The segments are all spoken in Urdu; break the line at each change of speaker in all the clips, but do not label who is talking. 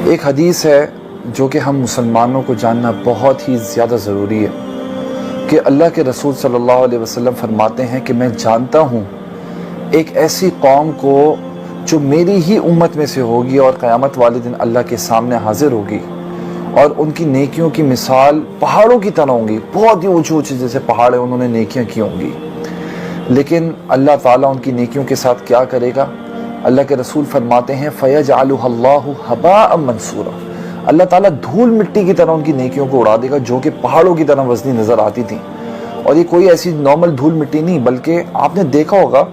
ایک حدیث ہے جو کہ ہم مسلمانوں کو جاننا بہت ہی زیادہ ضروری ہے کہ اللہ کے رسول صلی اللہ علیہ وسلم فرماتے ہیں کہ میں جانتا ہوں ایک ایسی قوم کو جو میری ہی امت میں سے ہوگی اور قیامت والے دن اللہ کے سامنے حاضر ہوگی، اور ان کی نیکیوں کی مثال پہاڑوں کی طرح ہوں گی، بہت ہی اونچے اونچے جیسے پہاڑ ہیں انہوں نے نیکیاں کی ہوں گی، لیکن اللہ تعالیٰ ان کی نیکیوں کے ساتھ کیا کرے گا؟ اللہ کے رسول فرماتے ہیں فَيَجْعَلُهَا اللَّهُ هَبَاءً مَنْثُورًا، اللہ تعالیٰ دھول مٹی کی طرح ان کی نیکیوں کو اڑا دے گا جو کہ پہاڑوں کی طرح وزنی نظر آتی تھیں۔ اور یہ کوئی ایسی نارمل دھول مٹی نہیں، بلکہ آپ نے دیکھا ہوگا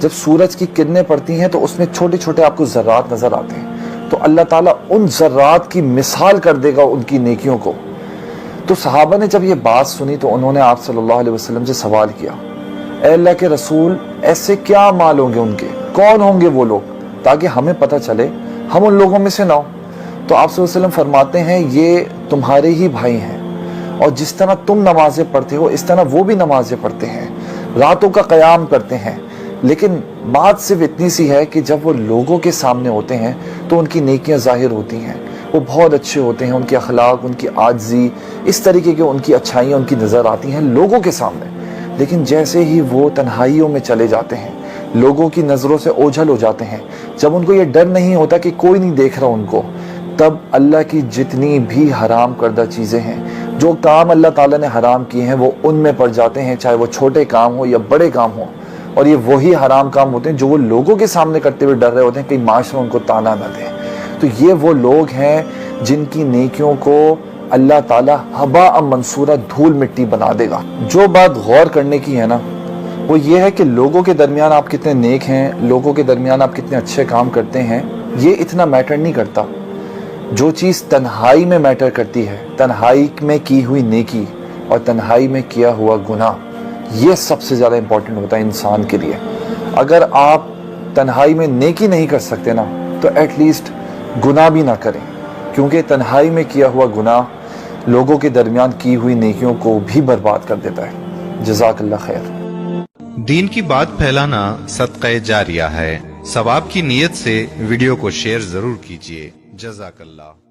جب سورج کی کرنیں پڑتی ہیں تو اس میں چھوٹے چھوٹے آپ کو ذرات نظر آتے ہیں، تو اللہ تعالیٰ ان ذرات کی مثال کر دے گا ان کی نیکیوں کو۔ تو صحابہ نے جب یہ بات سنی تو انہوں نے آپ صلی اللہ علیہ وسلم سے سوال کیا، اے اللہ کے رسول ایسے کیا اعمال ہوں گے ان کے، کون ہوں گے وہ لوگ تاکہ ہمیں پتہ چلے ہم ان لوگوں میں سے نہ ہوں؟ تو آپ صلی اللہ علیہ وسلم فرماتے ہیں یہ تمہارے ہی بھائی ہیں، اور جس طرح تم نمازیں پڑھتے ہو اس طرح وہ بھی نمازیں پڑھتے ہیں، راتوں کا قیام کرتے ہیں، لیکن بات صرف اتنی سی ہے کہ جب وہ لوگوں کے سامنے ہوتے ہیں تو ان کی نیکیاں ظاہر ہوتی ہیں، وہ بہت اچھے ہوتے ہیں، ان کے اخلاق، ان کی عاجزی، اس طریقے کے ان کی اچھائیاں ان کی نظر آتی ہیں لوگوں کے سامنے، لیکن جیسے ہی وہ تنہائیوں میں چلے جاتے ہیں، لوگوں کی نظروں سے اوجھل ہو جاتے ہیں، جب ان کو یہ ڈر نہیں ہوتا کہ کوئی نہیں دیکھ رہا ان کو، تب اللہ کی جتنی بھی حرام کردہ چیزیں ہیں، جو کام اللہ تعالیٰ نے حرام کیے ہیں وہ ان میں پڑ جاتے ہیں، چاہے وہ چھوٹے کام ہو یا بڑے کام ہو، اور یہ وہی حرام کام ہوتے ہیں جو وہ لوگوں کے سامنے کرتے ہوئے ڈر رہے ہوتے ہیں کہ معاشرہ ان کو تانا نہ دے۔ تو یہ وہ لوگ ہیں جن کی نیکیوں کو اللہ تعالیٰ ہباء منصورہ دھول مٹی بنا دے گا۔ جو بات غور کرنے کی ہے نا وہ یہ ہے کہ لوگوں کے درمیان آپ کتنے نیک ہیں، لوگوں کے درمیان آپ کتنے اچھے کام کرتے ہیں، یہ اتنا میٹر نہیں کرتا۔ جو چیز تنہائی میں میٹر کرتی ہے، تنہائی میں کی ہوئی نیکی اور تنہائی میں کیا ہوا گناہ، یہ سب سے زیادہ امپورٹنٹ ہوتا ہے انسان کے لیے۔ اگر آپ تنہائی میں نیکی نہیں کر سکتے نا تو ایٹ لیسٹ گناہ بھی نہ کریں، کیونکہ تنہائی میں کیا ہوا گناہ لوگوں کے درمیان کی ہوئی نیکیوں کو بھی برباد کر دیتا ہے۔ جزاک اللہ خیر۔
دین کی بات پھیلانا صدقہ جاریہ ہے، ثواب کی نیت سے ویڈیو کو شیئر ضرور کیجیے۔ جزاک اللہ۔